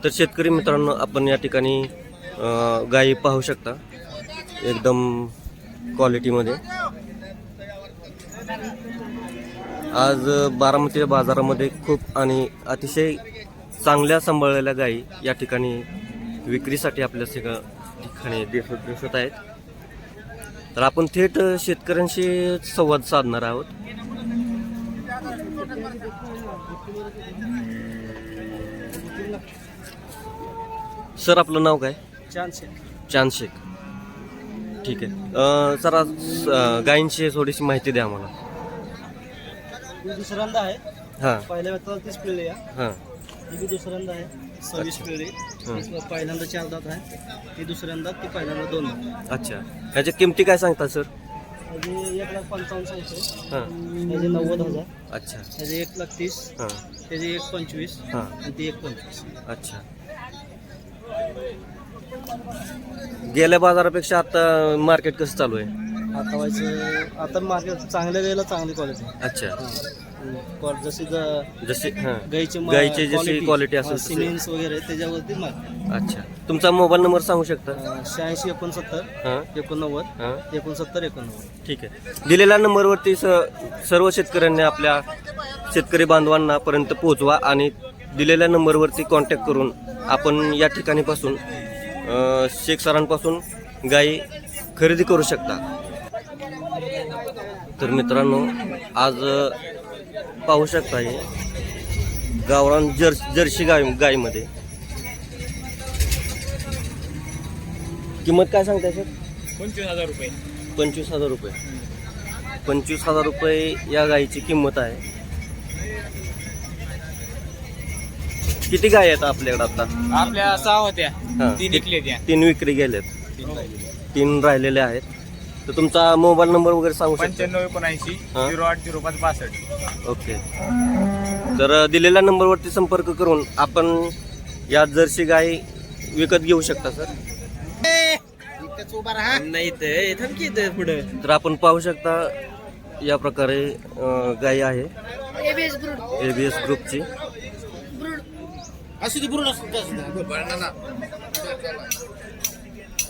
तर शेतकरी मित्रांनो, आपण या ठिकाणी गायी पाहू शकता एकदम क्वालिटीमध्ये. आज बारामती बाजारामध्ये खूप आणि अतिशय चांगल्या सांभाळलेल्या गायी या ठिकाणी विक्रीसाठी आपल्या सगळ्या ठिकाणी दिसत आहेत. तर आपण थेट शेतकऱ्यांशी संवाद साधणार आहोत. सर, आपलं नाव काय? चांद शेख. ठीक आहे. सर, आज गायींची थोडीशी माहिती द्या आम्हाला. दुसऱ्यांदा आहे. हां पहिल्या वेळेला 30 पिल्ले आहे. हां ही दुसऱ्यांदा आहे 26 पिल्ले. पहिल्यांदा 4 दात आहे. ती दुसऱ्यांदा, ती पहिल्यांदा 2 दात. अच्छा. ह्याच्या किमती काय सांगता सर? त्याचे 1,55,000 सांगतो. हां. त्याचे 90,000. अच्छा. त्याचे 1,30,000. हां त्याचे 1,25,000. हां. आणि ती 1,25,000. अच्छा. गेल्या बाजारापेक्षा आता मार्केट कसं चालू आहे? आता व्हायचं, आता मार्केट चांगल्या वेळेला चांगली क्वालिटी. अच्छा. जशी जशी हां गाईची जशी क्वालिटी असेल तशी. सिमेंट्स वगैरे त्याच्यावरती मार्केट. अच्छा. तुमचा मोबाईल नंबर सांगू शकता? 86 69 हां 89 हां 69 89. ठीक आहे. दिलेल्या नंबरवरती सर्व शेतकऱ्यांनी आपल्या शेतकरी बांधवांना पर्यंत पोहोचवा आणि दिलेल्या नंबरवरती कॉन्टॅक्ट करून आपण या ठिकाणीपासून शेख सरांपासून गायी खरेदी करू शकता. तर मित्रांनो, आज पाहू शकता हे गावरान जर्सी गायीमध्ये किंमत काय सांगताय सर? 25,000 रुपये. 25,000 रुपये. 25,000 रुपये या गायीची किंमत आहे. किती गाय आहेत आपल्याकडे आता? आपल्या 6 होत्या. हां. 3 विकले त्या. 3 विक्री गेलेत. 3 राहिलेले आहेत. तर तुमचा मोबाईल नंबर वगैरे सांगू शकता? 95 हां. 08 05 62. ओके. तर दिलेल्या नंबरवरती संपर्क करून आपण या जर्सी गाय विकत घेऊ शकता सर. नाही ते पुढे. तर आपण पाहू शकता या प्रकारे गाय आहे एबीएस ग्रुपची.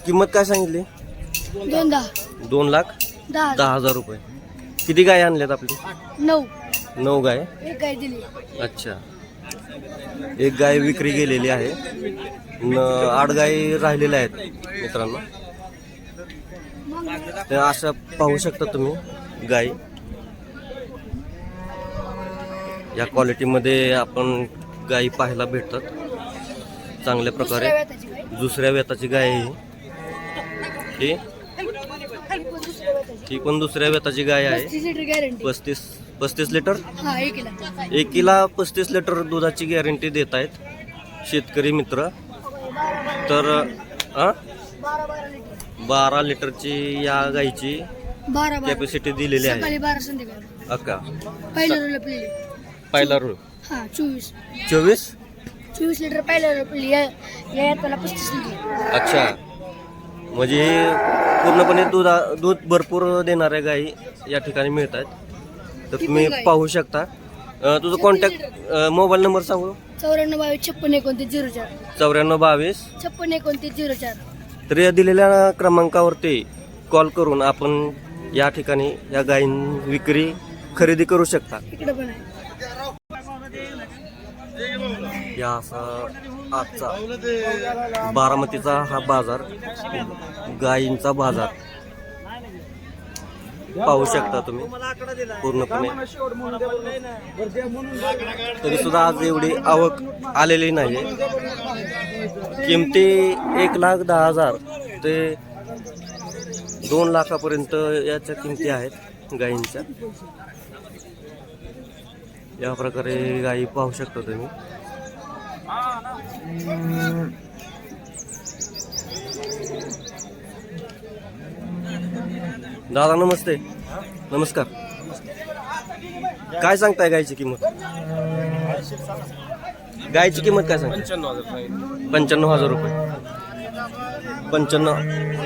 किंमत काय सांगितली? 2,10,000 रुपये. किती गाय आणल्यात आपली? 9 गाय. एक गाय दिली. अच्छा. एक गाय विक्री गेलेली आहे. 8 गायी राहिलेल्या आहेत मित्रांनो. तर अशा पाहू शकता तुम्ही गाय या क्वालिटीमध्ये आपण गायी पाहायला भेटतात चांगल्या प्रकारे. दुसऱ्या वेताची गाय आहे ही. ही पण दुसऱ्या वेताची गाय आहे. 35 लिटर. 1 35 लिटर दुधाची गॅरंटी देत आहेत शेतकरी मित्र. तर 12 लिटरची या गायीची कॅपॅसिटी दिलेली आहे. अक्का. पहिला रूळ 24 लिटर पहिला याला 35 लिटर. अच्छा. म्हणजे पूर्णपणे दूध भरपूर देणाऱ्या गायी या ठिकाणी मिळत आहेत. तर तुम्ही पाहू शकता. तुझं कॉन्टॅक्ट मोबाईल नंबर सांगू? 94 22 56 29 04. 94 22 56 29 04. तर या दिलेल्या क्रमांकावरती कॉल करून आपण या ठिकाणी या गायी विक्री खरेदी करू शकता. इकडे पण आहे. या असा आजचा बारामतीचा हा बाजार, गायींचा बाजार पाहू शकता तुम्ही पूर्णपणे. तरी सुद्धा आज एवढी आवक आलेली नाही. किमती 1,10,000 ते 2 लाखापर्यंत याच्या किमती आहेत गायींच्या. या प्रकारे गायी पाहू शकता तुम्ही. दादा नमस्ते. नमस्कार. काय सांगताय गायची किंमत? गायची किंमत काय सांगताय? 95,000 रुपये. 95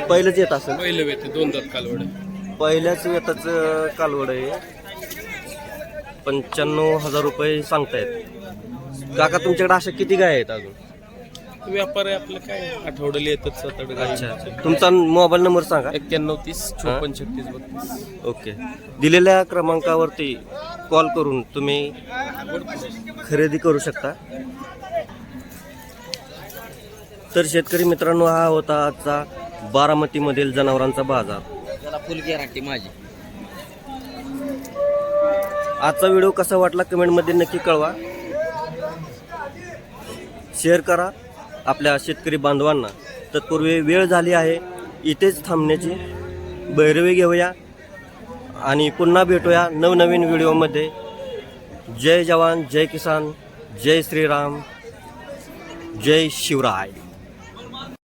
पहिलंच येत असेल. पहिलं वेत 2 दात कालवड. पहिल्याच वेताचं कालवड आहे. 95,000 रुपये सांगतायत. काका तुमच्याकडे अशा किती गाय आहेत अजून? व्यापारी आपलं काय आठवड्याला येतात 7-8 गाई. अच्छा. तुमचा मोबाईल नंबर सांगा. 9130 543632. ओके. दिलेल्या क्रमांकावरती कॉल करून तुम्ही खरेदी करू शकता. तर शेतकरी मित्रांनो, हा होता आजचा बारामतीमधील जनावरांचा बाजार. त्याला फुल गॅरंटी माझी. आजचा व्हिडिओ कसा वाटला कमेंटमध्ये नक्की कळवा. शेअर करा आपल्या शेतकरी बांधवांना. तत्पूर्वी वेळ झाली आहे इथेच थांबण्याची. भैरवी घेऊया आणि पुन्हा भेटूया नवनवीन व्हिडिओमध्ये. जय जवान, जय किसान, जय श्रीराम, जय शिवराय.